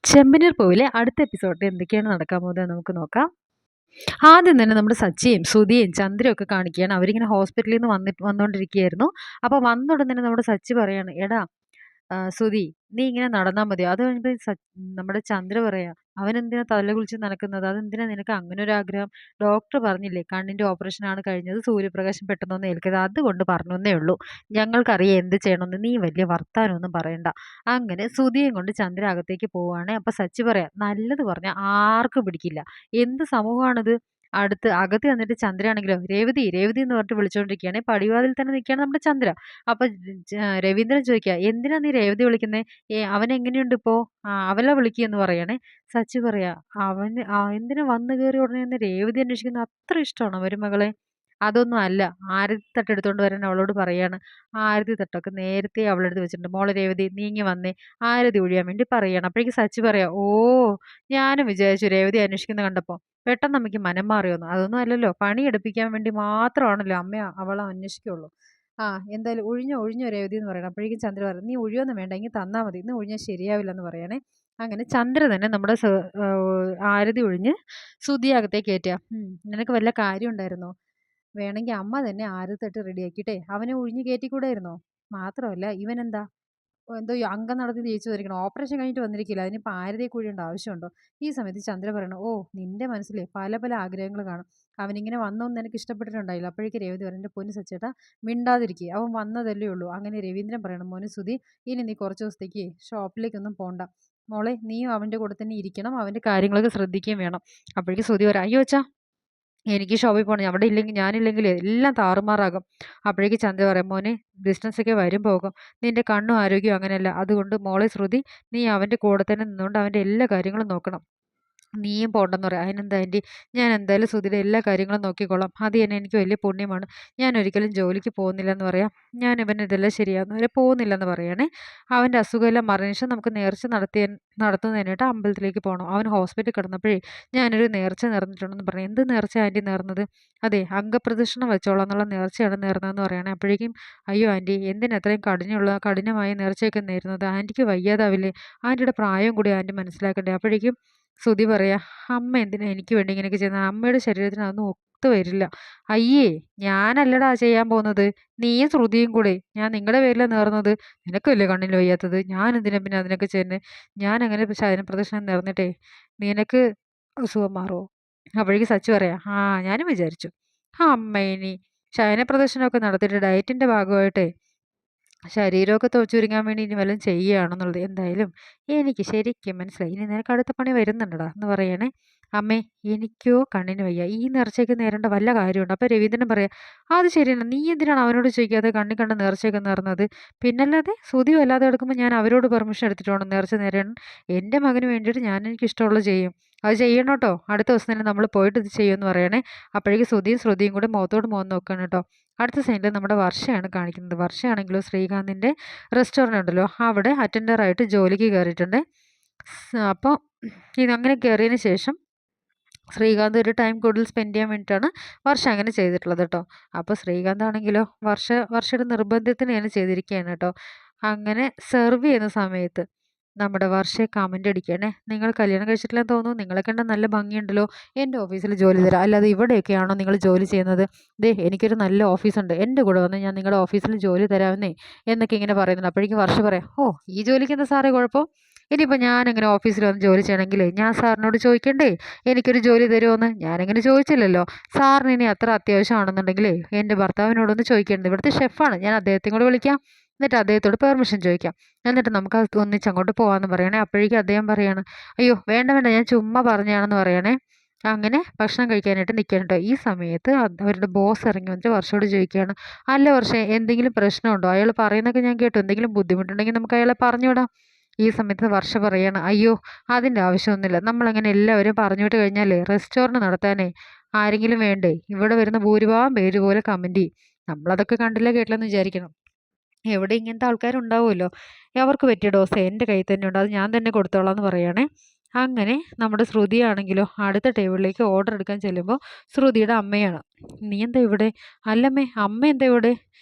ചെമ്പനീർ പൂവിലെ അടുത്ത എപ്പിസോഡിൽ എന്തൊക്കെയാണ് നടക്കാൻ പോകുന്നത് നമുക്ക് നോക്കാം. ആദ്യം തന്നെ നമ്മുടെ സച്ചിയും സുധിയും ചന്ദ്രയും ഒക്കെ കാണിക്കുകയാണ്. അവരിങ്ങനെ ഹോസ്പിറ്റലിൽ നിന്ന് വന്നുകൊണ്ടിരിക്കുകയായിരുന്നു. അപ്പോൾ വന്ന ഉടൻ തന്നെ നമ്മുടെ സച്ചി പറയാണ്, എടാ സുധി, നീ ഇങ്ങനെ നടന്നാൽ മതി. അത് കഴിഞ്ഞിട്ട് നമ്മുടെ ചന്ദ്ര പറയാ, അവനെന്തിനാ തലകുലിച്ച് നടക്കുന്നത്? അതെന്തിനാ നിനക്ക് അങ്ങനെ ഒരു ആഗ്രഹം? ഡോക്ടർ പറഞ്ഞില്ലേ കണ്ണിന്റെ ഓപ്പറേഷൻ ആണ് കഴിഞ്ഞത്, സൂര്യപ്രകാശം പെട്ടെന്നൊന്ന് ഏൽക്കരുത്, അതുകൊണ്ട് പറഞ്ഞേ ഉള്ളൂ. ഞങ്ങൾക്കറിയാം എന്ത് ചെയ്യണമെന്ന്, നീ വലിയ വർത്താനമൊന്നും പറയണ്ട. അങ്ങനെ സുധിയും കൊണ്ട് ചന്ദ്ര അകത്തേക്ക് പോവുകയാണ്. അപ്പൊ സച്ചി പറയാ, നല്ലത് പറഞ്ഞാൽ ആർക്കും പിടിക്കില്ല. എന്ത് സമൂഹമാണിത്? അകത്ത് വന്നിട്ട് ചന്ദ്രയാണെങ്കിലോ രേവതി രേവതി എന്ന് പറഞ്ഞിട്ട് വിളിച്ചുകൊണ്ടിരിക്കുകയാണ്. പടിവാതിൽ തന്നെ നിൽക്കുകയാണ് നമ്മുടെ ചന്ദ്ര. അപ്പൊ രവീന്ദ്രൻ ചോദിക്കുക, എന്തിനാ നീ രേവതി വിളിക്കുന്നേ? അവൻ എങ്ങനെയുണ്ട് ഇപ്പോ? അവളെ വിളിക്കുക പറയണേ. സച്ചി പറയാ, അവന് എന്തിനാ വന്നു കയറി ഉടനെ തന്നെ രേവതി അന്വേഷിക്കുന്ന? അത്ര ഇഷ്ടമാണോ മരുമകളെ? അതൊന്നും അല്ല. ആരതി തട്ട് എടുത്തോണ്ട് വരാൻ അവളോട് പറയാണ്. ആരതി തട്ടൊക്കെ നേരത്തെ അവളെടുത്ത് വെച്ചിട്ടുണ്ട്. മോളെ രേവതി, നീ ഇങ്ങ് വന്നേ, ആരതി ഒഴിയാൻ വേണ്ടി പറയാണ്. അപ്പോഴേക്ക് സച്ചി പറയാ, ഓ, ഞാനും വിചാരിച്ചു രേവതി അന്വേഷിക്കുന്ന കണ്ടപ്പോ പെട്ടെന്ന് അമ്മയ്ക്ക് മനം മാറിയോന്ന്. അതൊന്നും അല്ലല്ലോ, പണി എടുപ്പിക്കാൻ വേണ്ടി മാത്രമാണല്ലോ അമ്മ അവളെ അന്വേഷിക്കുള്ളൂ. ആ, എന്തായാലും ഒഴിഞ്ഞോ ഒഴിഞ്ഞോ രേവതി എന്ന് പറയണം. അപ്പോഴേക്കും ചന്ദ്ര പറയും, നീ ഒഴിയൊന്നും വേണ്ട, ഇങ്ങ് തന്നാൽ മതി, ഇന്ന് ഒഴിഞ്ഞാൽ ശരിയാവില്ല എന്ന് പറയണേ. അങ്ങനെ ചന്ദ്ര തന്നെ നമ്മുടെ ആരതി ഒഴിഞ്ഞ് സുധി അകത്തേക്ക് കയറ്റുക. നിനക്ക് വല്ല കാര്യം ഉണ്ടായിരുന്നോ? വേണമെങ്കിൽ അമ്മ തന്നെ ആരതി തട്ട് റെഡിയാക്കിയിട്ടേ അവനെ ഒഴിഞ്ഞ് കയറ്റിക്കൂടായിരുന്നോ? മാത്രമല്ല ഇവനെന്താ എന്തോ ഈ അംഗം നടത്തി ജയിച്ചു വന്നിരിക്കണം, ഓപ്പറേഷൻ കഴിഞ്ഞിട്ട് വന്നിരിക്കില്ല, അതിനിപ്പോൾ ആരതിയെ കൂടിയേണ്ട ആവശ്യമുണ്ടോ? ഈ സമയത്ത് ചന്ദ്ര പറയണം, ഓ, നിന്റെ മനസ്സിലെ പല പല ആഗ്രഹങ്ങൾ കാണും. അവനിങ്ങനെ വന്നൊന്നും നിനക്ക് ഇഷ്ടപ്പെട്ടിട്ടുണ്ടായില്ല. അപ്പോഴേക്ക് രവീന്ദ്രൻ പറയും, എൻ്റെ പൊന്നു സച്ചേട്ടാ, മിണ്ടാതിരിക്കുക, അവൻ വന്നതല്ലേ ഉള്ളൂ. അങ്ങനെ രവീന്ദ്രൻ പറയണം, മോന് സുധി, ഇനി നീ കുറച്ച് ദിവസത്തേക്ക് ഷോപ്പിലേക്കൊന്നും പോണ്ട, മോളെ നീയും അവൻ്റെ കൂടെ തന്നെ ഇരിക്കണം, അവൻ്റെ കാര്യങ്ങളൊക്കെ ശ്രദ്ധിക്കുകയും വേണം. അപ്പോഴേക്ക് സുധി പറയാം, അയ്യോ അച്ഛാ, എനിക്ക് ഷോപ്പിൽ പോകണം, അവിടെ ഇല്ലെങ്കിൽ ഞാനില്ലെങ്കിൽ എല്ലാം താറുമാറാകും. അപ്പോഴേക്ക് ചന്ദ്ര പറയാം, മോനെ, ബിസിനസ്സൊക്കെ വരും പോകും, നിന്റെ കണ്ണും ആരോഗ്യവും അങ്ങനെയല്ല, അതുകൊണ്ട് മോളെ ശ്രുതി, നീ അവൻ്റെ കൂടെ തന്നെ നിന്നുകൊണ്ട് അവൻ്റെ എല്ലാ കാര്യങ്ങളും നോക്കണം, നീയും പോണ്ടെന്ന് പറയാം. അതിനെന്താ ആൻറ്റി, ഞാൻ എന്തായാലും സുധിയുടെ എല്ലാ കാര്യങ്ങളും നോക്കിക്കോളാം, അത് തന്നെ എനിക്ക് വലിയ പുണ്യമാണ്, ഞാൻ ഒരിക്കലും ജോലിക്ക് പോകുന്നില്ലെന്ന് പറയാം. ഞാൻ ഇവൻ ഇതെല്ലാം ശരിയാകുന്ന വരെ പോകുന്നില്ലെന്ന് പറയണേ. അവൻ്റെ അസുഖമെല്ലാം മറിഞ്ഞ ശേഷം നമുക്ക് നേർച്ച നടത്തുന്നതിനായിട്ട് അമ്പലത്തിലേക്ക് പോകണം. അവൻ ഹോസ്പിറ്റലിൽ കിടന്നപ്പോഴേ ഞാനൊരു നേർച്ച നേർന്നിട്ടുണ്ടെന്ന് പറഞ്ഞു. എന്ത് നേർച്ച ആൻറ്റി നേർന്നത്? അതെ, അംഗപ്രദക്ഷിണം വെച്ചോളാം എന്നുള്ള നേർച്ചയാണ് നേർന്നതെന്ന് പറയണേ. അപ്പോഴേക്കും, അയ്യോ ആൻറ്റി, എന്തിനാ അത്രയും കഠിനമായ നേർച്ചയൊക്കെ നേരുന്നത്? ആൻറ്റിക്ക് വയ്യാതാവില്ലേ? ആൻറ്റിയുടെ പ്രായം കൂടി ആൻറ്റി മനസ്സിലാക്കണ്ടേ? അപ്പോഴേക്കും ശ്രുതി പറയാ, അമ്മ എന്തിനാ എനിക്ക് വേണ്ടി ഇങ്ങനെയൊക്കെ ചെയ്യുന്നത്? അമ്മയുടെ ശരീരത്തിന് അതൊന്നും ഒത്തു വരില്ല. അയ്യേ, ഞാനല്ലടാ ചെയ്യാൻ പോകുന്നത്, നീയും ശ്രുതിയും കൂടെ. ഞാൻ നിങ്ങളുടെ പേരിലാണ് നേർന്നത്, നിനക്കല്ലേ കണ്ണിൽ വയ്യാത്തത്, ഞാൻ എന്തിനാ പിന്നെ അതിനൊക്കെ ചെയ്യുന്നത്? ഞാൻ അങ്ങനെ ശയന പ്രദർശനം നേർന്നിട്ടേ നിനക്ക് അസുഖം മാറുമോ? അപ്പോഴേക്ക് സച്ചു പറയാ, ഞാനും വിചാരിച്ചു, അമ്മ ഇനി ശയന പ്രദർശനമൊക്കെ നടത്തിയിട്ട് ഡയറ്റിന്റെ ഭാഗമായിട്ടേ ശരീരമൊക്കെ ചുരുങ്ങാൻ വേണ്ടി ഇനി വല്ലതും ചെയ്യുകയാണെന്നുള്ളത്. എന്തായാലും എനിക്ക് ശരിക്കും മനസ്സിലായി, ഇനി നിനക്ക് അടുത്ത പണി വരുന്നുണ്ടടാ എന്ന് പറയണേ. അമ്മേ, എനിക്കോ കണ്ണിന് വയ്യ, ഈ നേർച്ചയ്ക്ക് നേരേണ്ട വല്ല കാര്യമുണ്ട്? അപ്പോൾ രവീന്ദ്രൻ പറയാം, അത് ശരിയാണ്, നീ എന്തിനാണ് അവനോട് ചോദിക്കാതെ കണ്ണി കണ്ട നേർച്ചയൊക്കെ നേർന്നത്? പിന്നല്ലാതെ ശ്രുതി വല്ലാതെ എടുക്കുമ്പോൾ ഞാൻ അവരോട് പെർമിഷൻ എടുത്തിട്ട് വേണം നേർച്ച നേരാൻ. എൻ്റെ മകന് വേണ്ടിയിട്ട് ഞാൻ എനിക്ക് ഇഷ്ടമുള്ളത് ചെയ്യും, അത് ചെയ്യണം കേട്ടോ, അടുത്ത ദിവസം തന്നെ നമ്മൾ പോയിട്ട് ഇത് ചെയ്യുമെന്ന് പറയണേ. അപ്പോഴേക്ക് ശ്രുതിയും കൂടെ മുഖത്തോട് മുഖം നോക്കണം കേട്ടോ. അടുത്ത സൈഡിൽ നമ്മുടെ വർഷയാണ് കാണിക്കുന്നത്. വർഷയാണെങ്കിലോ ശ്രീകാന്തിൻ്റെ റെസ്റ്റോറൻ്റ് ഉണ്ടല്ലോ, അവിടെ അറ്റൻഡറായിട്ട് ജോലിക്ക് കയറിയിട്ടുണ്ട്. അപ്പോൾ ഇതങ്ങനെ കയറിയതിന് ശേഷം ശ്രീകാന്ത് ഒരു ടൈം കൂടുതൽ സ്പെൻഡ് ചെയ്യാൻ വേണ്ടിയിട്ടാണ് വർഷ അങ്ങനെ ചെയ്തിട്ടുള്ളത് കേട്ടോ. അപ്പോൾ ശ്രീകാന്ത് ആണെങ്കിലോ വർഷയുടെ നിർബന്ധത്തിനാണ് ചെയ്തിരിക്കുകയാണ് കേട്ടോ. അങ്ങനെ സെർവ് ചെയ്യുന്ന സമയത്ത് നമ്മുടെ വർഷയെ കമൻ്റ് അടിക്കണേ, നിങ്ങൾ കല്യാണം കഴിച്ചിട്ടില്ലെന്ന് തോന്നുന്നു, നിങ്ങളെ കണ്ട നല്ല ഭംഗിയുണ്ടല്ലോ, എൻ്റെ ഓഫീസിൽ ജോലി തരാം, അല്ലാതെ ഇവിടെയൊക്കെയാണോ നിങ്ങൾ ജോലി ചെയ്യുന്നത്? ദേ, എനിക്കൊരു നല്ല ഓഫീസുണ്ട്, എൻ്റെ കൂടെ വന്ന് ഞാൻ നിങ്ങളുടെ ഓഫീസിൽ ജോലി തരാമെന്നേ എന്നൊക്കെ ഇങ്ങനെ പറയുന്നുണ്ട്. അപ്പോഴേക്കും വർഷ പറയാം, ഓ, ഈ ജോലിക്ക് എന്താ സാറേ കുഴപ്പം? ഇനിയിപ്പോൾ ഞാനിങ്ങനെ ഓഫീസിൽ വന്ന് ജോലി ചെയ്യണമെങ്കിലേ ഞാൻ സാറിനോട് ചോദിക്കണ്ടേ എനിക്കൊരു ജോലി തരുമോയെന്ന്? ഞാനിങ്ങനെ ചോദിച്ചില്ലല്ലോ. സാറിന് ഇനി അത്ര അത്യാവശ്യമാണെന്നുണ്ടെങ്കിലേ എൻ്റെ ഭർത്താവിനോടൊന്ന് ചോദിക്കേണ്ടത്, ഇവിടുത്തെ ഷെഫാണ്, ഞാൻ അദ്ദേഹത്തെ കൂടെ വിളിക്കാം, എന്നിട്ട് അദ്ദേഹത്തോട് പെർമിഷൻ ചോദിക്കാം, എന്നിട്ട് നമുക്ക് അത് ഒന്നിച്ച് അങ്ങോട്ട് പോകാമെന്ന് പറയണേ. അപ്പോഴേക്കും അദ്ദേഹം പറയാണ്, അയ്യോ വേണ്ട വേണ്ട, ഞാൻ ചുമ്മാ പറഞ്ഞതാണെന്ന് പറയണേ. അങ്ങനെ ഭക്ഷണം കഴിക്കാനായിട്ട് നിൽക്കണം കേട്ടോ. ഈ സമയത്ത് അവരുടെ ബോസ് ഇറങ്ങി വന്നിട്ട് വർഷയോട് ചോദിക്കുകയാണ്, അല്ല വർഷേ, എന്തെങ്കിലും പ്രശ്നമുണ്ടോ? അയാൾ പറയുന്നതൊക്കെ ഞാൻ കേട്ടു, എന്തെങ്കിലും ബുദ്ധിമുട്ടുണ്ടെങ്കിൽ നമുക്ക് അയാളെ പറഞ്ഞുവിടാം. ഈ സമയത്ത് വർഷ പറയാണ്, അയ്യോ അതിൻ്റെ ആവശ്യമൊന്നുമില്ല, നമ്മളങ്ങനെ എല്ലാവരും പറഞ്ഞു വിട്ട് കഴിഞ്ഞാലേ റെസ്റ്റോറൻറ്റ് നടത്താനേ ആരെങ്കിലും വേണ്ടേ? ഇവിടെ വരുന്ന ഭൂരിഭാഗം പേര് പോലെ കമൻറ്റ് ചെയ്യും, നമ്മളതൊക്കെ കണ്ടില്ല കേട്ടില്ലെന്ന് വിചാരിക്കണം. എവിടെ ഇങ്ങനത്തെ ആൾക്കാരുണ്ടാവുമല്ലോ, അവർക്ക് പറ്റിയ ഡോസ് എൻ്റെ കയ്യിൽ തന്നെ ഉണ്ട്, അത് ഞാൻ തന്നെ കൊടുത്തോളാം എന്ന് പറയുകയാണേ. അങ്ങനെ നമ്മുടെ ശ്രുതിയാണെങ്കിലോ അടുത്ത ടേബിളിലേക്ക് ഓർഡർ എടുക്കാൻ ചെല്ലുമ്പോൾ ശ്രുതിയുടെ അമ്മയാണ്. നീ എന്താ ഇവിടെ? അല്ലമ്മേ, അമ്മ എന്താ ഇവിടെ?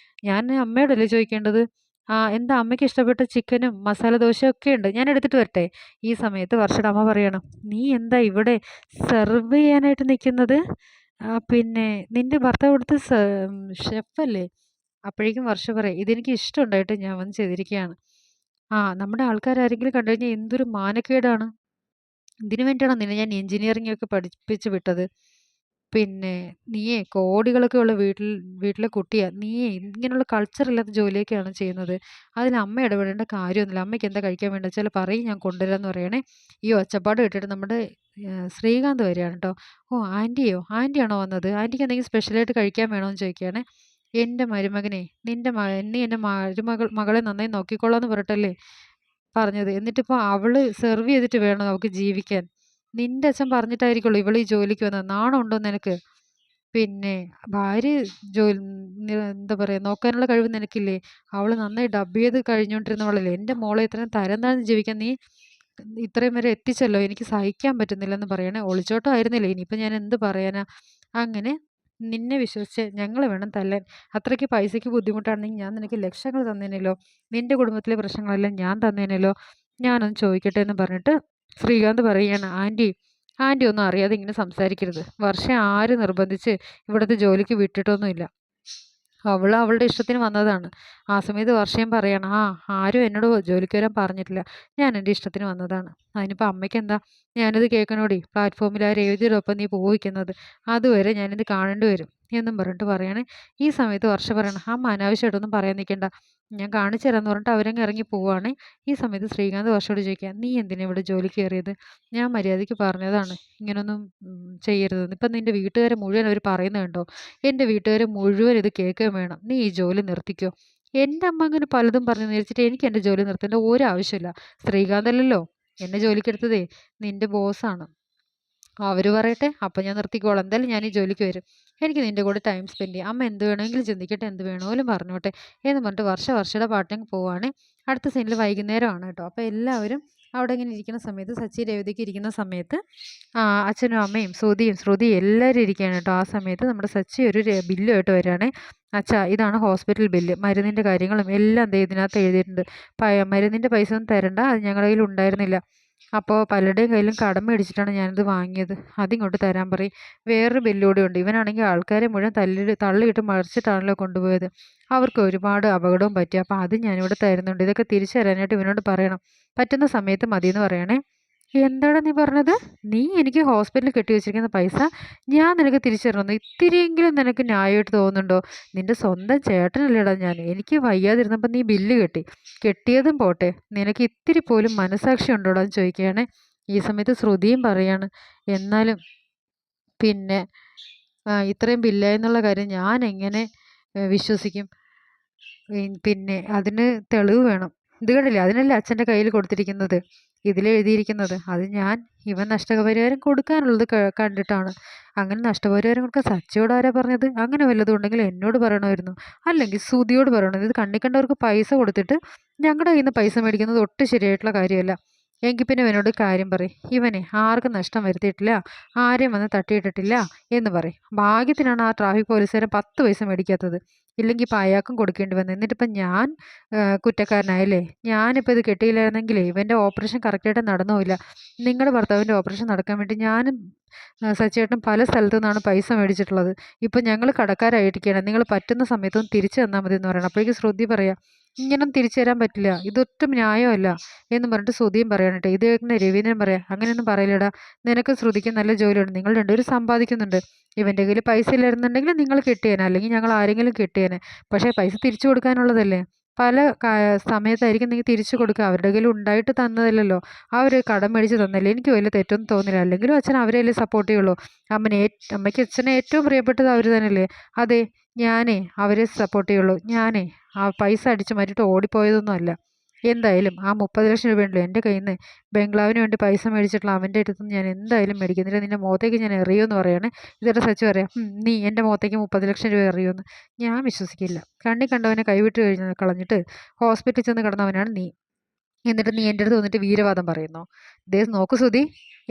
ഞാൻ അമ്മയോടല്ലേ ചോദിക്കേണ്ടത്? എന്താ അമ്മയ്ക്ക് ഇഷ്ടപ്പെട്ട ചിക്കനും മസാല ദോശയും ഒക്കെ ഉണ്ട്, ഞാൻ എടുത്തിട്ട് വരട്ടെ? ഈ സമയത്ത് വർഷയുടെ അമ്മ പറയണം, നീ എന്താ ഇവിടെ സെർവ് ചെയ്യാനായിട്ട് നിൽക്കുന്നത്? പിന്നെ നിന്റെ ഭർത്താവ് ഇവിടുത്തെ ഷെഫല്ലേ? അപ്പോഴേക്കും വർഷ പറയും, ഇതെനിക്ക് ഇഷ്ടമുണ്ടായിട്ട് ഞാൻ വന്ന് ചെയ്തിരിക്കുകയാണ്. നമ്മുടെ ആൾക്കാരാരെങ്കിലും കണ്ടു കഴിഞ്ഞാൽ എന്തൊരു മാനക്കേടാണ്. ഇതിനു വേണ്ടിയാണോ നിന്നെ ഞാൻ എഞ്ചിനീയറിംഗ് ഒക്കെ പഠിപ്പിച്ച് വിട്ടത്? പിന്നെ നീയേ കോടികളൊക്കെ ഉള്ള വീട്ടിലെ കുട്ടിയാ. നീയേ ഇങ്ങനെയുള്ള കൾച്ചർ ഇല്ലാത്ത ജോലിയൊക്കെയാണ് ചെയ്യുന്നത്. അതിൽ അമ്മ ഇടപെടേണ്ട കാര്യമൊന്നുമില്ല. അമ്മയ്ക്ക് എന്താ കഴിക്കാൻ വേണ്ടത് വെച്ചാൽ പറയും, ഞാൻ കൊണ്ടുവരാമെന്ന് പറയണേ. ഈ ഒച്ചപ്പാട് കേട്ടിട്ട് നമ്മുടെ ശ്രീകാന്ത് വരികയാണ് കേട്ടോ. ഓ ആൻറ്റിയോ? ആൻറ്റിയാണോ വന്നത്? ആൻറ്റിക്ക് എന്തെങ്കിലും സ്പെഷ്യലായിട്ട് കഴിക്കാൻ വേണമെന്ന് ചോദിക്കുകയാണ്. എൻ്റെ മരുമകനെ, നീ എൻ്റെ മകളെ നന്നായി നോക്കിക്കോളാം എന്ന് പറഞ്ഞിട്ടല്ലേ പറഞ്ഞത്. എന്നിട്ടിപ്പോൾ അവള് സെർവ് ചെയ്തിട്ട് വേണം അവൾക്ക് ജീവിക്കാൻ. നിന്റെ അച്ഛൻ പറഞ്ഞിട്ടായിരിക്കുള്ളൂ ഇവള് ഈ ജോലിക്ക് വന്നത്. നാണമുണ്ടോ നിനക്ക്? പിന്നെ ഭാര്യ ജോലി എന്താ പറയാ, നോക്കാനുള്ള കഴിവ് നിനക്കില്ലേ? അവള് നന്നായി ഡബ് ചെയ്ത് കഴിഞ്ഞോണ്ടിരുന്നവളല്ലേ. എൻ്റെ മോളെ ഇത്രയും തരം താഴ്ന്ന് ജീവിക്കാൻ നീ ഇത്രയും വരെ എത്തിച്ചല്ലോ, എനിക്ക് സഹിക്കാൻ പറ്റുന്നില്ലെന്ന് പറയണേ. ഒളിച്ചോട്ടം ആയിരുന്നില്ലേ, ഇനിയിപ്പോൾ ഞാൻ എന്ത് പറയാനാ? അങ്ങനെ നിന്നെ വിശ്വസിച്ച് ഞങ്ങൾ വേണം തല്ലാൻ. അത്രയ്ക്ക് പൈസയ്ക്ക് ബുദ്ധിമുട്ടാണെങ്കിൽ ഞാൻ നിനക്ക് ലക്ഷങ്ങൾ തന്നേനല്ലോ. നിന്റെ കുടുംബത്തിലെ പ്രശ്നങ്ങളെല്ലാം ഞാൻ തന്നേനല്ലോ. ഞാനൊന്ന് ചോദിക്കട്ടെ എന്ന് പറഞ്ഞിട്ട് ശ്രീകാന്ത് പറയുകയാണ്, ആൻറ്റി ഒന്നും അറിയാതെ ഇങ്ങനെ സംസാരിക്കരുത്. വർഷം ആര് നിർബന്ധിച്ച് ഇവിടുത്തെ ജോലിക്ക് വിട്ടിട്ടൊന്നുമില്ല. അവളുടെ ഇഷ്ടത്തിന് വന്നതാണ്. ആ സമയത്ത് വർഷയും പറയണം, ആരും എന്നോട് ജോലിക്ക് വരാൻ പറഞ്ഞിട്ടില്ല. ഞാൻ എൻ്റെ ഇഷ്ടത്തിന് വന്നതാണ്. അതിനിപ്പോൾ അമ്മയ്ക്കെന്താ? ഞാനിത് കേൾക്കണോടി. പ്ലാറ്റ്ഫോമിൽ ആ രേവതിയുടെ ഒപ്പം നീ പോയിക്കുന്നത്. അതുവരെ ഞാനിത് കാണേണ്ടി വരും എന്നും പറഞ്ഞിട്ട് പറയണേ. ഈ സമയത്ത് വർഷ പറയണം, അമ്മ അനാവശ്യമായിട്ടൊന്നും പറയാൻ നിൽക്കണ്ട. ഞാൻ കാണിച്ചു തരാമെന്ന് പറഞ്ഞിട്ട് അവരങ്ങ് ഇറങ്ങി പോവുകയാണ്. ഈ സമയത്ത് ശ്രീകാന്ത് വർഷയോട് ചോദിക്കുക, നീ എന്തിനാ ഇവിടെ ജോലിക്ക് കയറിയത്? ഞാൻ മര്യാദയ്ക്ക് പറഞ്ഞതാണ് ഇങ്ങനൊന്നും ചെയ്യരുതെന്ന്. ഇപ്പം നിൻ്റെ വീട്ടുകാരെ മുഴുവൻ അവർ പറയുന്നത് കണ്ടോ? എൻ്റെ വീട്ടുകാരെ മുഴുവൻ ഇത് കേൾക്കുകയും വേണം. നീ ഈ ജോലി നിർത്തിക്കോ. എൻ്റെ അമ്മ അങ്ങനെ പലതും പറഞ്ഞു നേരിച്ചിട്ട് എനിക്ക് എൻ്റെ ജോലി നിർത്തേണ്ട ഒരു ആവശ്യമില്ല. ശ്രീകാന്തല്ലല്ലോ എന്നെ ജോലിക്കെടുത്തതേ, നിൻ്റെ ബോസാണ്. അവര് പറയട്ടെ, അപ്പം ഞാൻ നിർത്തിക്കോളാം. എന്തായാലും ഞാൻ ഈ ജോലിക്ക് വരും. എനിക്ക് നിൻ്റെ കൂടെ ടൈം സ്പെൻഡ് ചെയ്യാം. അമ്മ എന്ത് വേണമെങ്കിലും ചിന്തിക്കട്ടെ, എന്ത് വേണമെങ്കിലും പറഞ്ഞോട്ടെ എന്ന് പറഞ്ഞിട്ട് വർഷയുടെ പാട്ടിന് പോവുകയാണ്. അടുത്ത സീനിൽ വൈകുന്നേരമാണ് കേട്ടോ. അപ്പോൾ എല്ലാവരും അവിടെ ഇങ്ങനെ ഇരിക്കുന്ന സമയത്ത്, സച്ചി രേവതിക്ക് ഇരിക്കുന്ന സമയത്ത് അച്ഛനും അമ്മയും ശ്രുതിയും എല്ലാവരും ഇരിക്കുകയാണ് കേട്ടോ. ആ സമയത്ത് നമ്മുടെ സച്ചി ഒരു ബില്ലുമായിട്ട് വരികയാണേ. അച്ഛാ, ഇതാണ് ഹോസ്പിറ്റൽ ബില്ല്. മരുന്നിൻ്റെ കാര്യങ്ങളും എല്ലാം ദേ ഇതിനകത്ത് എഴുതിയിട്ടുണ്ട്. മരുന്നിൻ്റെ പൈസ ഒന്നും തരണ്ട, അത് ഞങ്ങളുടെ കയ്യിൽ ഉണ്ടായിരുന്നില്ല. അപ്പോൾ പലരുടെയും കയ്യിലും കടം മേടിച്ചിട്ടാണ് ഞാനിത് വാങ്ങിയത്. അതിങ്ങോട്ട് തരാൻ പറയും. വേറൊരു ബില്ല് ഉണ്ട്. ഇവനാണെങ്കിൽ ആൾക്കാരെ മുഴുവൻ തള്ളിയിട്ട് മറിച്ചിട്ടാണല്ലോ കൊണ്ടുപോയത്. അവർക്ക് ഒരുപാട് അപകടവും പറ്റി. അപ്പോൾ അത് ഞാനിവിടെ തരുന്നുണ്ട്. ഇതൊക്കെ തിരിച്ചു തരാനായിട്ട് ഇവനോട് പറയണം. പറ്റുന്ന സമയത്ത് മതിയെന്ന് പറയണേ. എന്താണ് നീ പറഞ്ഞത്? നീ എനിക്ക് ഹോസ്പിറ്റലിൽ കെട്ടി വെച്ചിരിക്കുന്ന പൈസ ഞാൻ നിനക്ക് തിരിച്ചു തരണമെന്ന് ഇത്തിരിയെങ്കിലും നിനക്ക് ന്യായമായിട്ട് തോന്നുന്നുണ്ടോ? നിന്റെ സ്വന്തം ചേട്ടനല്ലേടാ ഞാൻ. എനിക്ക് വയ്യാതിരുന്നപ്പോൾ നീ ബില്ല് കെട്ടിയതും പോട്ടെ, നിനക്ക് ഇത്തിരി പോലും മനസാക്ഷി ഉണ്ടോടാ എന്ന് ചോദിക്കുകയാണ്. ഈ സമയത്ത് ശ്രുതിയും പറയാണ്, എന്നാലും പിന്നെ ഇത്രയും ബില്ലായെന്നുള്ള കാര്യം ഞാൻ എങ്ങനെ വിശ്വസിക്കും? പിന്നെ അതിന് തെളിവ് വേണം. ഇത് കണ്ടില്ലേ, അതിനല്ലേ അച്ഛൻ്റെ കയ്യിൽ കൊടുത്തിരിക്കുന്നത്, ഇതിലെഴുതിയിരിക്കുന്നത്. അത് ഇവൻ നഷ്ടപരിഹാരം കൊടുക്കാനുള്ളത് കണ്ടിട്ടാണ്. അങ്ങനെ നഷ്ടപരിഹാരം കൊടുക്കാൻ സച്ചിയോട് ആരാ പറഞ്ഞത്? അങ്ങനെ വല്ലതും ഉണ്ടെങ്കിൽ എന്നോട് പറയണമായിരുന്നു, അല്ലെങ്കിൽ ശ്രുതിയോട് പറയണം. ഇത് കണ്ണിക്കണ്ടവർക്ക് പൈസ കൊടുത്തിട്ട് ഞങ്ങളുടെ കയ്യിൽ നിന്ന് പൈസ മേടിക്കുന്നത് ഒട്ടും ശരിയായിട്ടുള്ള കാര്യമല്ല. എങ്കിൽ പിന്നെ ഇവനോട് കാര്യം പറയും, ഇവനെ ആർക്കും നഷ്ടം വരുത്തിയിട്ടില്ല, ആരെയും വന്ന് തട്ടിയിട്ടിട്ടില്ല എന്ന് പറയും. ഭാഗ്യത്തിനാണ് ആ ട്രാഫിക് പോലീസുകാരൻ 10 പൈസ മേടിക്കാത്തത്. ഇല്ലെങ്കിൽ ഇപ്പം അയാൾക്കും കൊടുക്കേണ്ടി വന്നു. എന്നിട്ടിപ്പം ഞാൻ കുറ്റക്കാരനായല്ലേ? ഞാനിപ്പോൾ ഇത് കെട്ടിയില്ലായിരുന്നെങ്കിലേ ഇവൻ്റെ ഓപ്പറേഷൻ കറക്റ്റായിട്ട് നടന്നുമില്ല. നിങ്ങളുടെ ഭർത്താവിൻ്റെ ഓപ്പറേഷൻ നടക്കാൻ വേണ്ടി ഞാനും സച്ചിയേട്ടനും പല സ്ഥലത്തു നിന്നാണ് പൈസ മേടിച്ചിട്ടുള്ളത്. ഇപ്പം ഞങ്ങൾ കടക്കാരായിരിക്കുകയാണ്. നിങ്ങൾ പറ്റുന്ന സമയത്തൊന്ന് തിരിച്ചു തന്നാൽ മതി എന്ന് പറയണം. അപ്പോഴേക്കും ശ്രുതി പറയാം, ഇങ്ങനൊന്നും തിരിച്ചു തരാൻ പറ്റില്ല, ഇതൊട്ടും ന്യായമല്ല എന്ന് പറഞ്ഞിട്ട് ശ്രുതിയും പറയണട്ടെ. ഇത് കേൾക്കുന്ന രവീന്ദ്രൻ പറയാം, അങ്ങനെയൊന്നും പറയില്ലടാ, നിനക്ക് ശ്രുതിക്ക് നല്ല ജോലിയുണ്ട്, നിങ്ങൾ രണ്ടുപേരും സമ്പാദിക്കുന്നുണ്ട്. ഇവൻ്റെ കയ്യിൽ പൈസ ഇല്ലായിരുന്നുണ്ടെങ്കിൽ നിങ്ങൾ കെട്ടിയേനെ, അല്ലെങ്കിൽ ഞങ്ങൾ ആരെങ്കിലും കെട്ടിയേനെ. പക്ഷേ പൈസ തിരിച്ചു കൊടുക്കാനുള്ളതല്ലേ, പല സമയത്തായിരിക്കും നിങ്ങൾ തിരിച്ചു കൊടുക്കുക. അവരുടെ കയ്യിൽ ഉണ്ടായിട്ട് തന്നതല്ലല്ലോ, അവർ കടം മേടിച്ച് തന്നല്ലേ. എനിക്ക് വലിയ തെറ്റൊന്നും തോന്നില്ല. അല്ലെങ്കിലും അച്ഛൻ അവരെയല്ലേ സപ്പോർട്ട് ചെയ്യുള്ളൂ. അമ്മയ്ക്ക് അച്ഛനെ ഏറ്റവും പ്രിയപ്പെട്ടത് അവർ തന്നെയല്ലേ. അതെ, അവരെ സപ്പോർട്ട് ചെയ്യുള്ളൂ. ആ പൈസ അടിച്ചു മാറ്റിയിട്ട് ഓടിപ്പോയതൊന്നും അല്ല. എന്തായാലും ആ 30 ലക്ഷം രൂപയുണ്ടല്ലോ എൻ്റെ കയ്യിൽ നിന്ന് ബംഗ്ലാവിന് വേണ്ടി പൈസ മേടിച്ചിട്ടുള്ള അവൻ്റെ അടുത്ത് നിന്ന് ഞാൻ എന്തായാലും മേടിക്കുന്നില്ല. നിൻ്റെ മുഖത്തേക്ക് ഞാൻ എറിയുമെന്ന് പറയണേ. ഇതൊക്കെ സച്ച് പറയാം, നീ എൻ്റെ മുഖത്തേക്ക് 30 ലക്ഷം രൂപ എറിയുമെന്ന് ഞാൻ വിശ്വസിക്കില്ല. കണ്ണി കണ്ടവനെ കൈവിട്ട് കളഞ്ഞിട്ട് ഹോസ്പിറ്റലിൽ ചെന്ന് കിടന്നവനാണ് നീ. എന്നിട്ട് നീ എൻ്റെ അടുത്ത് വന്നിട്ട് വീരവാദം പറയുന്നോ? ദേ നോക്ക് ശ്രുതി,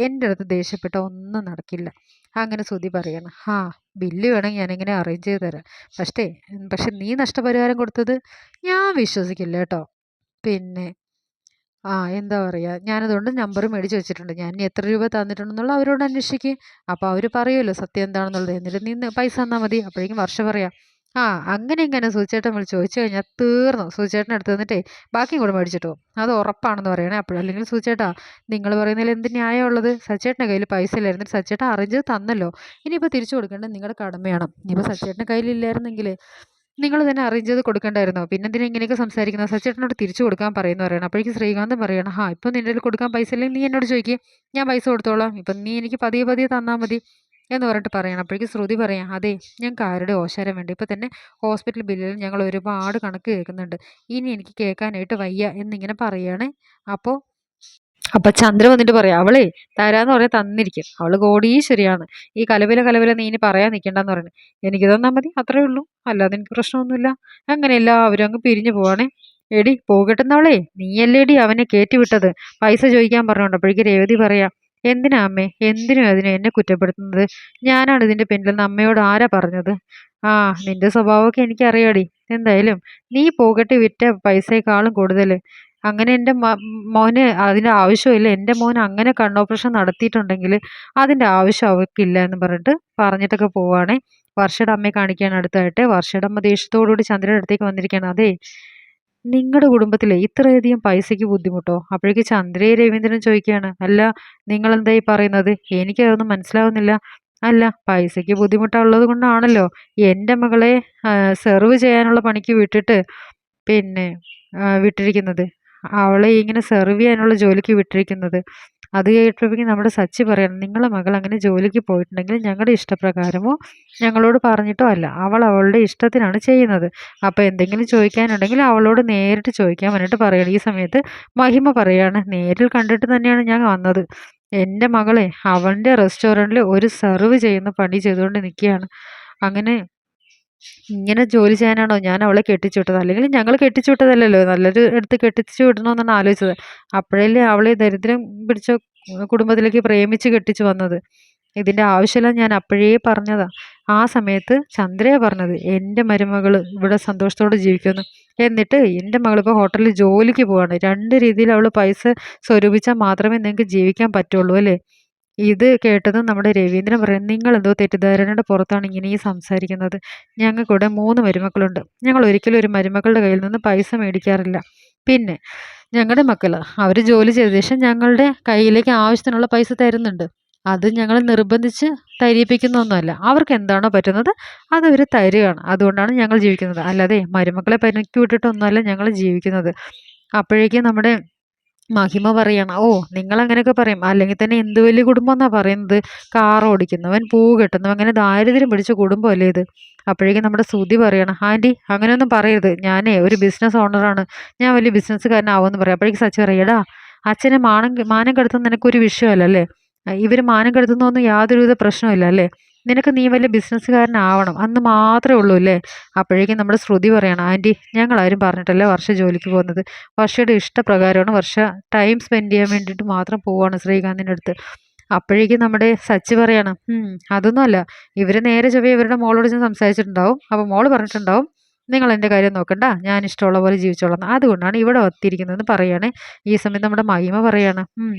എൻ്റെ അടുത്ത് ദേഷ്യപ്പെട്ട ഒന്നും നടക്കില്ല. അങ്ങനെ ശ്രുതി പറയാണ്. ആ, ബില്ല് വേണമെങ്കിൽ ഞാനിങ്ങനെ അറേഞ്ച് ചെയ്ത് തരാം. പക്ഷേ നീ നഷ്ടപരിഹാരം കൊടുത്തത് ഞാൻ വിശ്വസിക്കില്ല കേട്ടോ. പിന്നെ എന്താ പറയുക, ഞാനതുകൊണ്ട് നമ്പർ മേടിച്ച് വെച്ചിട്ടുണ്ട്. ഞാൻ ഇനി എത്ര രൂപ തന്നിട്ടുണ്ടെന്നുള്ള അവരോട് അന്വേഷിക്ക്. അപ്പോൾ അവർ പറയുമല്ലോ സത്യം എന്താണെന്നുള്ളത്. എന്നിട്ട് നീ പൈസ തന്നാൽ മതി. അപ്പോഴേക്കും വർഷ പറയാം, ആ അങ്ങനെ ഇങ്ങനെ സുചേട്ടൻ വിളിച്ച് ചോദിച്ചു കഴിഞ്ഞാൽ തീർന്നു. സുചേട്ടൻ്റെ അടുത്ത് നിന്നിട്ടേ ബാക്കിയും കൂടെ മേടിച്ചിട്ടോ, അത് ഉറപ്പാണെന്ന് പറയണേ. അല്ലെങ്കിൽ സുചേട്ടാ, നിങ്ങൾ പറയുന്നതിൽ എന്ത് ന്യായമുള്ളത്? സച്ചേട്ടൻ്റെ കയ്യിൽ പൈസ ഇല്ലായിരുന്നു, സച്ചേട്ടൻ അറേഞ്ച് തന്നല്ലോ. ഇനിയിപ്പോൾ തിരിച്ചു കൊടുക്കേണ്ടത് നിങ്ങളുടെ കടമയാണ്. ഇനിയിപ്പോൾ സച്ചേട്ടൻ്റെ കയ്യിലില്ലായിരുന്നെങ്കിൽ നിങ്ങൾ തന്നെ അറേഞ്ച് ചെയ്ത് കൊടുക്കണ്ടായിരുന്നോ? പിന്നെന്തിനാ ഇങ്ങനെയൊക്കെ സംസാരിക്കുന്നത്? സച്ചേട്ടനോട് തിരിച്ചു കൊടുക്കാൻ പറയുന്നു പറയണം. അപ്പോഴേക്കും ശ്രീകാന്ത് പറയണം, ഇപ്പം നിൻ്റെ കയ്യിൽ കൊടുക്കാൻ പൈസ ഇല്ലെങ്കിൽ നീ എന്നോട് ചോദിക്കുക, ഞാൻ പൈസ കൊടുത്തോളാം. ഇപ്പം നീ എനിക്ക് പതിയെ പതിയെ തന്നാൽ മതി എന്ന് പറഞ്ഞിട്ട് പറയണം. അപ്പോഴേക്കും ശ്രുതി പറയാം, അതെ, ഞങ്ങൾക്ക് ആരുടെ ഓശാരം വേണ്ട. ഇപ്പം തന്നെ ഹോസ്പിറ്റൽ ബില്ലിൽ ഞങ്ങൾ ഒരുപാട് കണക്ക് കേൾക്കുന്നുണ്ട്. ഇനി എനിക്ക് കേൾക്കാനായിട്ട് വയ്യ എന്നിങ്ങനെ പറയുകയാണ്. അപ്പോൾ അപ്പൊ ചന്ദ്ര വന്നിട്ട് പറയാം, അവളെ തരാന്ന് പറയാൻ തന്നിരിക്കും, അവള് കോടീശ്വരിയാണ്. ഈ കലവില നീ ഇനി പറയാൻ നിൽക്കണ്ടെന്ന് പറഞ്ഞു. എനിക്ക് തന്നാൽ മതി, അത്രേ ഉള്ളൂ, അല്ലാതെ എനിക്ക് പ്രശ്നമൊന്നുമില്ല. അങ്ങനെ എല്ലാവരും അങ്ങ് പിരിഞ്ഞു പോവാണേ. എടി പോകട്ടെന്നവളെ, നീയല്ലേടി അവനെ കയറ്റി വിട്ടത്, പൈസ ചോദിക്കാൻ പറഞ്ഞോണ്ട്. അപ്പോഴേക്ക് രേവതി പറയാം, എന്തിനാ അമ്മേ, എന്തിനും അതിനും എന്നെ കുറ്റപ്പെടുത്തുന്നത്? ഞാനാണ് ഇതിന്റെ പിന്നിലെന്ന് അമ്മയോട് ആരാ പറഞ്ഞത്? നിന്റെ സ്വഭാവമൊക്കെ എനിക്കറിയാടി. എന്തായാലും നീ പോകട്ടെ വിറ്റ പൈസയെക്കാളും കൂടുതൽ അങ്ങനെ എൻ്റെ മോന് അതിൻ്റെ ആവശ്യമില്ല. എൻ്റെ മോൻ അങ്ങനെ കണ്ണോപ്പറേഷൻ നടത്തിയിട്ടുണ്ടെങ്കിൽ അതിൻ്റെ ആവശ്യം അവൾക്കില്ല എന്ന് പറഞ്ഞിട്ടൊക്കെ പോവുകയാണേ. വർഷയുടെ അമ്മയെ കാണിക്കുകയാണ് അടുത്തായിട്ട്. വർഷയുടെ അമ്മ ദേഷ്യത്തോടുകൂടി ചന്ദ്രയുടെ അടുത്തേക്ക് വന്നിരിക്കുകയാണ്. അതെ, നിങ്ങളുടെ കുടുംബത്തിലെ ഇത്രയധികം പൈസയ്ക്ക് ബുദ്ധിമുട്ടോ? അപ്പോഴേക്ക് ചന്ദ്രയെ രവീന്ദ്രൻ ചോദിക്കുകയാണ്, അല്ല, നിങ്ങൾ എന്തായി പറയുന്നത്? എനിക്കതൊന്നും മനസ്സിലാവുന്നില്ല. അല്ല, പൈസയ്ക്ക് ബുദ്ധിമുട്ടുള്ളത് കൊണ്ടാണല്ലോ എൻ്റെ മകളെ സെർവ് ചെയ്യാനുള്ള പണിക്ക് പിന്നെ വിട്ടിരിക്കുന്നത്. അവളെ ഇങ്ങനെ സെർവ് ചെയ്യാനുള്ള ജോലിക്ക് വിട്ടിരിക്കുന്നത്. അത് കേട്ടപ്പോഴേക്കും നമ്മുടെ സച്ചി പറയണം, നിങ്ങളെ മകൾ അങ്ങനെ ജോലിക്ക് പോയിട്ടുണ്ടെങ്കിൽ ഞങ്ങളുടെ ഇഷ്ടപ്രകാരമോ ഞങ്ങളോട് പറഞ്ഞിട്ടോ അല്ല, അവൾ അവളുടെ ഇഷ്ടത്തിനാണ് ചെയ്യുന്നത്. അപ്പോൾ എന്തെങ്കിലും ചോദിക്കാനുണ്ടെങ്കിൽ അവളോട് നേരിട്ട് ചോദിക്കാൻ വേണ്ടിയിട്ട് പറയണം. ഈ സമയത്ത് മഹിമ പറയാണ്, നേരിൽ കണ്ടിട്ട് തന്നെയാണ് ഞാൻ വന്നത്. എൻ്റെ മകളെ അവൻ്റെ റെസ്റ്റോറൻറ്റിൽ ഒരു സെർവ് ചെയ്യുന്ന പണി ചെയ്തുകൊണ്ട് നിൽക്കുകയാണ്. അങ്ങനെ ഇങ്ങനെ ജോലി ചെയ്യാനാണോ ഞാൻ അവളെ കെട്ടിച്ചു വിട്ടത്? അല്ലെങ്കിൽ ഞങ്ങൾ കെട്ടിച്ചു വിട്ടതല്ലല്ലോ, നല്ലൊരു എടുത്ത് കെട്ടിച്ചു വിടണമെന്നാണ് ആലോചിച്ചത്. അപ്പോഴല്ലേ അവളെ ദരിദ്രം പിടിച്ച കുടുംബത്തിലേക്ക് പ്രേമിച്ച് കെട്ടിച്ചു വന്നത്. ഇതിൻ്റെ ആവശ്യമില്ല, ഞാൻ അപ്പോഴേ പറഞ്ഞതാ. ആ സമയത്ത് ചന്ദ്രയാ പറഞ്ഞത് എൻ്റെ മരുമകൾ ഇവിടെ സന്തോഷത്തോടെ ജീവിക്കുന്നു. എന്നിട്ട് എൻ്റെ മകളിപ്പോൾ ഹോട്ടലിൽ ജോലിക്ക് പോവാണ്. രണ്ട് രീതിയിൽ അവൾ പൈസ സ്വരൂപിച്ചാൽ മാത്രമേ നിങ്ങൾക്ക് ജീവിക്കാൻ പറ്റുള്ളൂ അല്ലേ? ഇത് കേട്ടതും നമ്മുടെ രവീന്ദ്രൻ പറയും, നിങ്ങളെന്തോ തെറ്റിദ്ധാരണയുടെ പുറത്താണ് ഇങ്ങനെ ഈ സംസാരിക്കുന്നത്. ഞങ്ങൾക്കിവിടെ 3 മരുമക്കളുണ്ട്. ഞങ്ങൾ ഒരിക്കലും ഒരു മരുമക്കളുടെ കയ്യിൽ നിന്ന് പൈസ മേടിക്കാറില്ല. പിന്നെ ഞങ്ങളുടെ മക്കൾ അവർ ജോലി ചെയ്ത ശേഷം ഞങ്ങളുടെ കയ്യിലേക്ക് ആവശ്യത്തിനുള്ള പൈസ തരുന്നുണ്ട്. അത് ഞങ്ങൾ നിർബന്ധിച്ച് തരിപ്പിക്കുന്നൊന്നുമല്ല. അവർക്ക് എന്താണോ പറ്റുന്നത് അതവർ തരികയാണ്. അതുകൊണ്ടാണ് ഞങ്ങൾ ജീവിക്കുന്നത്. അല്ലാതെ മരുമക്കളെ പനിക്ക് വിട്ടിട്ടൊന്നുമല്ല ഞങ്ങൾ ജീവിക്കുന്നത്. അപ്പോഴേക്കും നമ്മുടെ മഹിമ പറയാണ്, ഓ, നിങ്ങൾ അങ്ങനെയൊക്കെ പറയും, അല്ലെങ്കിൽ തന്നെ എന്ത് വലിയ കുടുംബം എന്നാ പറയുന്നത്? കാർ ഓടിക്കുന്നവൻ, പൂ കെട്ടുന്നവൻ, അങ്ങനെ ദാരിദ്ര്യം പിടിച്ച കുടുംബമല്ലേ ഇത്? അപ്പോഴേക്കും നമ്മുടെ ശ്രുതി പറയണം, ആൻറ്റി അങ്ങനെയൊന്നും പറയരുത്, ഞാനേ ഒരു ബിസിനസ് ഓണറാണ്, ഞാൻ വലിയ ബിസിനസ്സുകാരനാവുമെന്ന് പറയാം. അപ്പോഴേക്കും സച്ചി പറയടാ, അച്ഛനെ മാനം കെടുത്തുന്ന നിനക്കൊരു വിഷയമല്ലല്ലേ? ഇവർ മാനം കെടുത്തുന്നൊന്നും യാതൊരുവിധ പ്രശ്നമില്ല അല്ലേ? നിനക്ക് നീ വലിയ ബിസിനസ്സുകാരനാവണം അന്ന് മാത്രമേ ഉള്ളൂ അല്ലേ? അപ്പോഴേക്കും നമ്മുടെ ശ്രുതി പറയണം, ആൻറ്റി ഞങ്ങളാരും പറഞ്ഞിട്ടല്ല വർഷ ജോലിക്ക് പോകുന്നത്. വർഷയുടെ ഇഷ്ടപ്രകാരമാണ് വർഷ ടൈം സ്പെൻഡ് ചെയ്യാൻ വേണ്ടിയിട്ട് മാത്രം പോവുകയാണ് ശ്രീകാന്തിൻ്റെ അടുത്ത്. അപ്പോഴേക്കും നമ്മുടെ സച്ചി പറയാണ്, അതൊന്നുമല്ല, ഇവർ നേരെ ചൊവ്വേ ഇവരുടെ മോളോട് ഞാൻ സംസാരിച്ചിട്ടുണ്ടാവും. അപ്പോൾ മോള് പറഞ്ഞിട്ടുണ്ടാവും, നിങ്ങൾ എൻ്റെ കാര്യം നോക്കണ്ട, ഞാൻ ഇഷ്ടമുള്ള പോലെ ജീവിച്ചോളാം, അതുകൊണ്ടാണ് ഇവിടെ ഒത്തിരിക്കുന്നതെന്ന് പറയുകയാണേ. ഈ സമയത്ത് നമ്മുടെ മഹിമ പറയാണ്,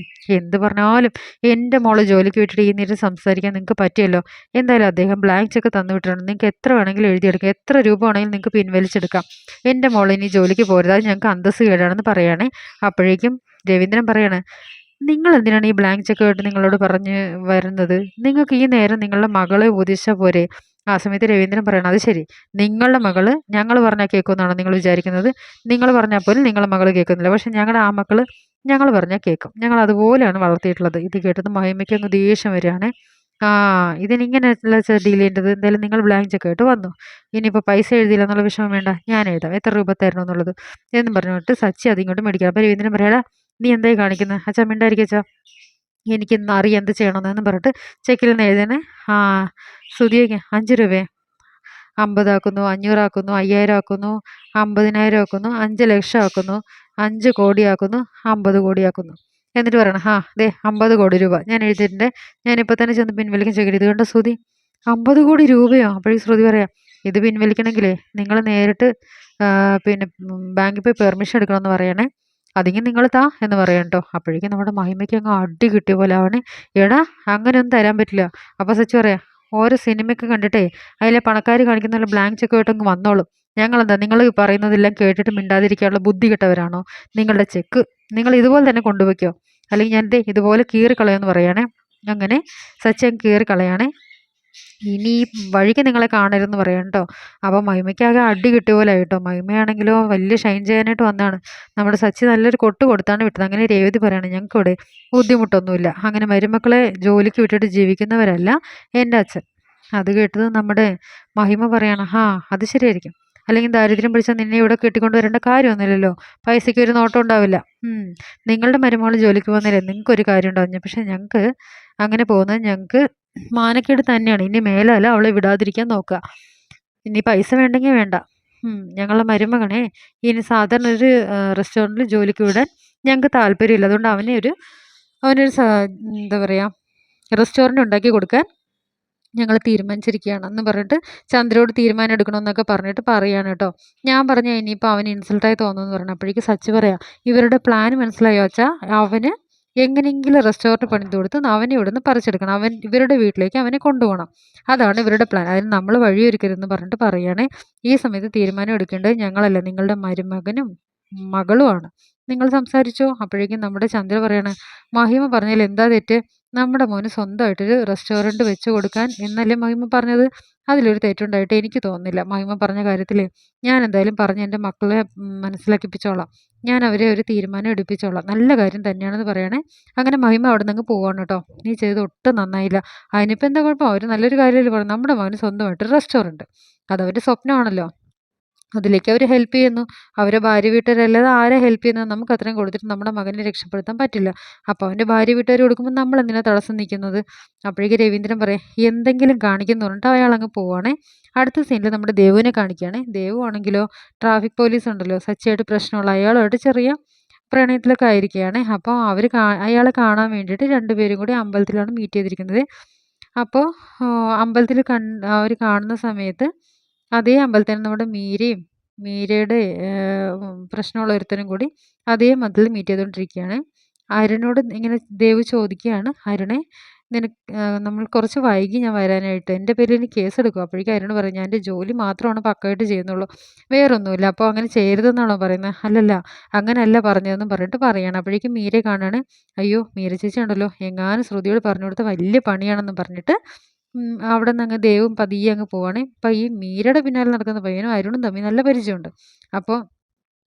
എന്ത് പറഞ്ഞാലും എൻ്റെ മോളെ ജോലിക്ക് വിട്ടിട്ട് ഈ നേരം സംസാരിക്കാൻ നിങ്ങൾക്ക് പറ്റിയല്ലോ. എന്തായാലും അദ്ദേഹം ബ്ലാങ്ക് ചെക്ക് തന്നു വിട്ടിട്ടുണ്ട്, നിങ്ങൾക്ക് എത്ര വേണമെങ്കിലും എഴുതിയെടുക്കാം, എത്ര രൂപ വേണമെങ്കിലും നിങ്ങൾക്ക് പിൻവലിച്ചെടുക്കാം. എൻ്റെ മോളെ ഇനി ജോലിക്ക് പോരുത്, അത് ഞങ്ങൾക്ക് അന്തസ്സ് കേടാണെന്ന് പറയുകയാണേ. അപ്പോഴേക്കും രവീന്ദ്രൻ പറയാണ്, നിങ്ങൾ എന്തിനാണ് ഈ ബ്ലാങ്ക് ചെക്ക് ആയിട്ട് നിങ്ങളോട് പറഞ്ഞ് വരുന്നത്? നിങ്ങൾക്ക് ഈ നേരം നിങ്ങളുടെ മകളെ ഉപദേശിച്ചാൽ പോരെ? ആ സമയത്ത് രവീന്ദ്രൻ പറയണം, അത് ശരി, നിങ്ങളുടെ മകള് ഞങ്ങൾ പറഞ്ഞാൽ കേൾക്കുമെന്നാണോ നിങ്ങൾ വിചാരിക്കുന്നത്? നിങ്ങൾ പറഞ്ഞാൽ പോലും നിങ്ങളുടെ മകൾ കേൾക്കുന്നില്ല, പക്ഷെ ഞങ്ങളുടെ ആ മക്കൾ ഞങ്ങൾ പറഞ്ഞാൽ കേൾക്കും. ഞങ്ങൾ അതുപോലെയാണ് വളർത്തിയിട്ടുള്ളത്. ഇത് കേട്ടത് മഹിമയ്ക്ക് അങ്ങ് ദേഷ്യം വരികയാണ്. ആ ഇതിനിങ്ങനെയല്ല ഡീൽ ചെയ്യേണ്ടത്. എന്തായാലും നിങ്ങൾ ബ്ലാങ്ക് ചെക്ക് ആയിട്ട് വന്നു, ഇനിയിപ്പോൾ പൈസ എഴുതിയില്ല എന്നുള്ള വിഷമം വേണ്ട, ഞാൻ എഴുതാം എത്ര രൂപ തരണം എന്നുള്ളത് എന്നും പറഞ്ഞിട്ട് സച്ചി അതിങ്ങോട്ട് മേടിക്കാം. അപ്പോൾ രവീന്ദ്രൻ പറയാടാ, നീ എന്തായി കാണിക്കുന്നത്? അച്ഛാ മിണ്ടായിരിക്കും അച്ഛാ, എനിക്കിന്ന് അറിയാം എന്ത് ചെയ്യണമെന്ന് പറഞ്ഞിട്ട് ചെക്കിൽ നിന്ന് എഴുതണേ. ആ ശ്രുതിയൊക്കെ 5 രൂപയെ 50 ആക്കുന്നു, 500 ആക്കുന്നു, 5000 ആക്കുന്നു, 50,000 ആക്കുന്നു, 5 ലക്ഷം ആക്കുന്നു, 5 കോടി ആക്കുന്നു, 50 കോടി ആക്കുന്നു എന്നിട്ട് പറയണം, ആ ദേ 50 കോടി രൂപ ഞാൻ എഴുതിയിട്ടുണ്ട്, ഞാനിപ്പോൾ തന്നെ ചെന്ന് പിൻവലിക്കാൻ ചോദിക്കരുത്. ഇത് കണ്ട ശ്രുതി, 50 കോടി രൂപയോ? അപ്പോഴേക്കും ശ്രുതി പറയാം, ഇത് പിൻവലിക്കണമെങ്കിലേ നിങ്ങൾ നേരിട്ട് പിന്നെ ബാങ്കിൽ പോയി പെർമിഷൻ എടുക്കണമെന്ന് പറയണേ, അതിങ്ങനെ നിങ്ങൾ താ എന്ന് പറയാം കേട്ടോ. അപ്പോഴേക്കും നമ്മുടെ മഹിമയ്ക്ക് അങ്ങ് അടി കിട്ടിയ പോലെ അവന്, എടാ അങ്ങനെയൊന്നും തരാൻ പറ്റില്ല. അപ്പോൾ സച്ചി പറയാം, ഓരോ സിനിമയൊക്കെ കണ്ടിട്ടേ അതിലെ പണക്കാർ കാണിക്കുന്ന പോലെ ബ്ലാങ്ക് ചെക്ക് ആയിട്ടങ്ങ് വന്നോളും. ഞങ്ങളെന്താ നിങ്ങൾ പറയുന്നതെല്ലാം കേട്ടിട്ട് മിണ്ടാതിരിക്കാനുള്ള ബുദ്ധി കിട്ടവരാണോ? നിങ്ങളുടെ ചെക്ക് നിങ്ങൾ ഇതുപോലെ തന്നെ കൊണ്ടുവയ്ക്കോ, അല്ലെങ്കിൽ ഞാൻ ദേ ഇതുപോലെ കീറിക്കളയെന്ന് പറയണേ. അങ്ങനെ സച്ചി അങ്ങ് കീറിക്കളയാണേ. ഇനി ഈ വഴിക്ക് നിങ്ങളെ കാണരുതെന്ന് പറയാം കേട്ടോ. അപ്പോൾ മഹിമയ്ക്കാകെ അടി കിട്ടിയ പോലെ ആയിട്ടോ. മഹിമയാണെങ്കിലോ വലിയ ഷൈൻ ചെയ്യാനായിട്ട് വന്നതാണ്. നമ്മുടെ സച്ചി നല്ലൊരു കൊട്ട് കൊടുത്താണ് വിട്ടത്. അങ്ങനെ രേവതി പറയണം, ഞങ്ങൾക്കിവിടെ ബുദ്ധിമുട്ടൊന്നുമില്ല, അങ്ങനെ മരുമക്കളെ ജോലിക്ക് വിട്ടിട്ട് ജീവിക്കുന്നവരല്ല എൻ്റെ അച്ഛൻ. അത് കേട്ടത് നമ്മുടെ മഹിമ പറയണം, ആ അത് ശരിയായിരിക്കും, അല്ലെങ്കിൽ ദാരിദ്ര്യം പിടിച്ചാൽ നിന്നെ ഇവിടെ കെട്ടിക്കൊണ്ട് വരേണ്ട കാര്യമൊന്നുമില്ലല്ലോ, പൈസയ്ക്ക് ഒരു നോട്ടം ഉണ്ടാവില്ല. നിങ്ങളുടെ മരുമകൾ ജോലിക്ക് പോകുന്നതിൽ നിങ്ങൾക്കൊരു കാര്യം ഉണ്ടാവില്ല, പക്ഷെ ഞങ്ങൾക്ക് അങ്ങനെ പോകുന്നത് ഞങ്ങൾക്ക് മാനക്കേട് തന്നെയാണ്. ഇനി മേലല്ല അവളെ വിടാതിരിക്കാൻ നോക്കുക. ഇനി പൈസ വേണ്ടെങ്കിൽ വേണ്ട. ഞങ്ങളുടെ മരുമകനെ ഇനി സാധാരണ ഒരു റെസ്റ്റോറൻറ്റിൽ ജോലിക്ക് വിടാൻ ഞങ്ങൾക്ക് താല്പര്യമില്ല. അതുകൊണ്ട് അവനൊരു എന്താ പറയുക, റെസ്റ്റോറൻറ്റ് ഉണ്ടാക്കി കൊടുക്കാൻ ഞങ്ങൾ തീരുമാനിച്ചിരിക്കുകയാണ് എന്ന് പറഞ്ഞിട്ട് ചന്ദ്രയോട് തീരുമാനം എടുക്കണമെന്നൊക്കെ പറഞ്ഞിട്ട് പറയാണ് കേട്ടോ. ഞാൻ പറഞ്ഞ ഇനിയിപ്പോൾ അവന് ഇൻസൾട്ടായി തോന്നുന്നു പറഞ്ഞു. അപ്പോഴേക്കും സച്ചി പറയാം, ഇവരുടെ പ്ലാൻ മനസ്സിലായോ വെച്ചാൽ അവന് എങ്ങനെയെങ്കിലും റെസ്റ്റോറൻറ്റ് പണിത് കൊടുത്ത് അവനെ ഇവിടുന്ന് പറിച്ചെടുക്കണം, ഇവരുടെ വീട്ടിലേക്ക് അവനെ കൊണ്ടുപോകണം, അതാണ് ഇവരുടെ പ്ലാൻ. അതിന് നമ്മൾ വഴിയൊരുക്കരുതെന്ന് പറഞ്ഞിട്ട് പറയുകയാണെ. ഈ സമയത്ത് തീരുമാനം എടുക്കേണ്ടത് ഞങ്ങളല്ല, നിങ്ങളുടെ മരുമകനും മകളുമാണ്. നിങ്ങൾ സംസാരിച്ചോ. അപ്പോഴേക്കും നമ്മുടെ ചന്ദ്ര പറയാണ്, മഹിമ പറഞ്ഞാൽ എന്താ തെറ്റ്, നമ്മുടെ മോന് സ്വന്തമായിട്ടൊരു റെസ്റ്റോറൻറ്റ് വെച്ച് കൊടുക്കാൻ എന്നല്ലേ മഹിമ പറഞ്ഞത്, അതിലൊരു തെറ്റുണ്ടായിട്ട് എനിക്ക് തോന്നുന്നില്ല. മഹിമ പറഞ്ഞ കാര്യത്തിൽ ഞാൻ എന്തായാലും പറഞ്ഞ് എൻ്റെ മക്കളെ മനസ്സിലാക്കിപ്പിച്ചോളാം, ഞാൻ അവരെ ഒരു തീരുമാനം എടുപ്പിച്ചോളാം, നല്ല കാര്യം തന്നെയാണെന്ന് പറയണേ. അങ്ങനെ മഹിമ അവിടെ നിന്ന് പോവാണ് കേട്ടോ. നീ ചെയ്ത് ഒട്ടും നന്നായില്ല, അതിനിപ്പോൾ എന്താ കുഴപ്പം, അവർ നല്ലൊരു കാര്യമല്ലേ പറഞ്ഞു, നമ്മുടെ മോന് സ്വന്തമായിട്ടൊരു റെസ്റ്റോറൻറ്റ്, അതവൻ്റെ സ്വപ്നമാണല്ലോ, അതിലേക്ക് അവർ ഹെൽപ്പ് ചെയ്യുന്നു. അവരെ ഭാര്യ വീട്ടുകാരല്ലാതെ ആരെ ഹെൽപ്പ് ചെയ്യുന്നത്, നമുക്ക് അത്രയും കൊടുത്തിട്ട് നമ്മുടെ മകനെ രക്ഷപ്പെടുത്താൻ പറ്റില്ല. അപ്പോൾ അവൻ്റെ ഭാര്യ വീട്ടുകാർ കൊടുക്കുമ്പോൾ നമ്മൾ എന്തിനാ തടസ്സം നിൽക്കുന്നത്. അപ്പോഴേക്ക് രവീന്ദ്രൻ പറയും, എന്തെങ്കിലും കാണിക്കുന്നു പറഞ്ഞിട്ട് അയാൾ അങ്ങ് പോവാണേ. അടുത്ത സീനിൽ നമ്മുടെ ദേവുവിനെ കാണിക്കുകയാണേ. ദേവു ആണെങ്കിലോ ട്രാഫിക് പോലീസ് ഉണ്ടല്ലോ സച്ചിയായിട്ട് പ്രശ്നമുള്ള അയാളുമായിട്ട് ചെറിയ പ്രണയത്തിലൊക്കെ ആയിരിക്കുകയാണ്. അപ്പോൾ അയാളെ കാണാൻ വേണ്ടിയിട്ട് രണ്ടുപേരും കൂടി അമ്പലത്തിലാണ് മീറ്റ് ചെയ്തിരിക്കുന്നത്. അപ്പോൾ അമ്പലത്തിൽ അവർ കാണുന്ന സമയത്ത് അതേ അമ്പലത്തിൽ നമ്മുടെ മീരയുടെ പ്രശ്നമുള്ള ഒരുത്തനും കൂടി അതേ മതിൽ മീറ്റ് ചെയ്തുകൊണ്ടിരിക്കുകയാണ്. അരുണോട് ഇങ്ങനെ ദേവ് ചോദിക്കുകയാണ്, അരുണെ നമ്മൾ കുറച്ച് വൈകി ഞാൻ വരാനായിട്ട്, എൻ്റെ പേരിൽ ഇനി കേസ് എടുക്കും. അപ്പോഴേക്കും അരുൺ പറയും, ഞാൻ എൻ്റെ ജോലി മാത്രമാണ് പക്കമായിട്ട് ചെയ്യുന്നുള്ളൂ, വേറൊന്നുമില്ല, അപ്പോൾ അങ്ങനെ ചെയ്യരുതെന്നാണോ പറയുന്നത്. അല്ലല്ല അങ്ങനെയല്ല പറഞ്ഞതെന്ന് പറഞ്ഞിട്ട് പറയണം. അപ്പോഴേക്കും മീരയെ കാണാണ്. അയ്യോ മീര ചേച്ചി ഉണ്ടല്ലോ, എങ്ങാനും ശ്രുതിയോട് പറഞ്ഞു കൊടുത്ത വലിയ പണിയാണെന്ന് പറഞ്ഞിട്ട് അവിടെ നിന്ന് അങ്ങ് ദേവും പതിയെ അങ്ങ് പോവാണ്. അപ്പം ഈ മീരയുടെ പിന്നാലെ നടക്കുന്ന പയ്യനും അരുണും തമ്മിൽ നല്ല പരിചയമുണ്ട്. അപ്പോൾ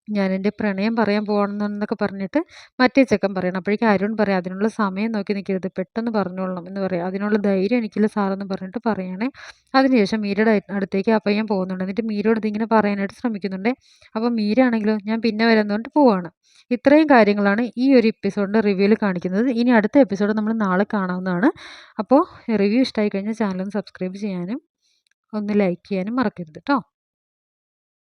ഞാൻ എൻ്റെ പ്രണയം പറയാൻ പോകണമെന്നൊക്കെ പറഞ്ഞിട്ട് മറ്റേ ചെക്കൻ പറയണം. അപ്പോഴേക്കും അരുൺ പറയാം, അതിനുള്ള സമയം നോക്കി നിൽക്കരുത്, പെട്ടെന്ന് പറഞ്ഞോളണം എന്ന് പറയാം. അതിനുള്ള ധൈര്യം എനിക്കില്ല സാറെന്ന് പറഞ്ഞിട്ട് പറയണേ. അതിനുശേഷം മീരയുടെ അടുത്തേക്ക് ആ പയ്യൻ പോകുന്നുണ്ട്. എന്നിട്ട് മീരയോട് ഇതിങ്ങനെ പറയാനായിട്ട് ശ്രമിക്കുന്നുണ്ട്. അപ്പോൾ മീര ആണെങ്കിലോ ഞാൻ പിന്നെ വരാമെന്ന് പോവാണ്. ഇത്രയും കാര്യങ്ങളാണ് ഈ ഒരു എപ്പിസോഡിൻ്റെ റിവ്യൂവിൽ കാണിക്കുന്നത്. ഇനി അടുത്ത എപ്പിസോഡ് നമ്മൾ നാളെ കാണാവുന്നതാണ്. അപ്പോൾ റിവ്യൂ ഇഷ്ടമായി കഴിഞ്ഞാൽ ചാനൽ ഒന്ന് സബ്സ്ക്രൈബ് ചെയ്യാനും ഒന്ന് ലൈക്ക് ചെയ്യാനും മറക്കരുത് കേട്ടോ.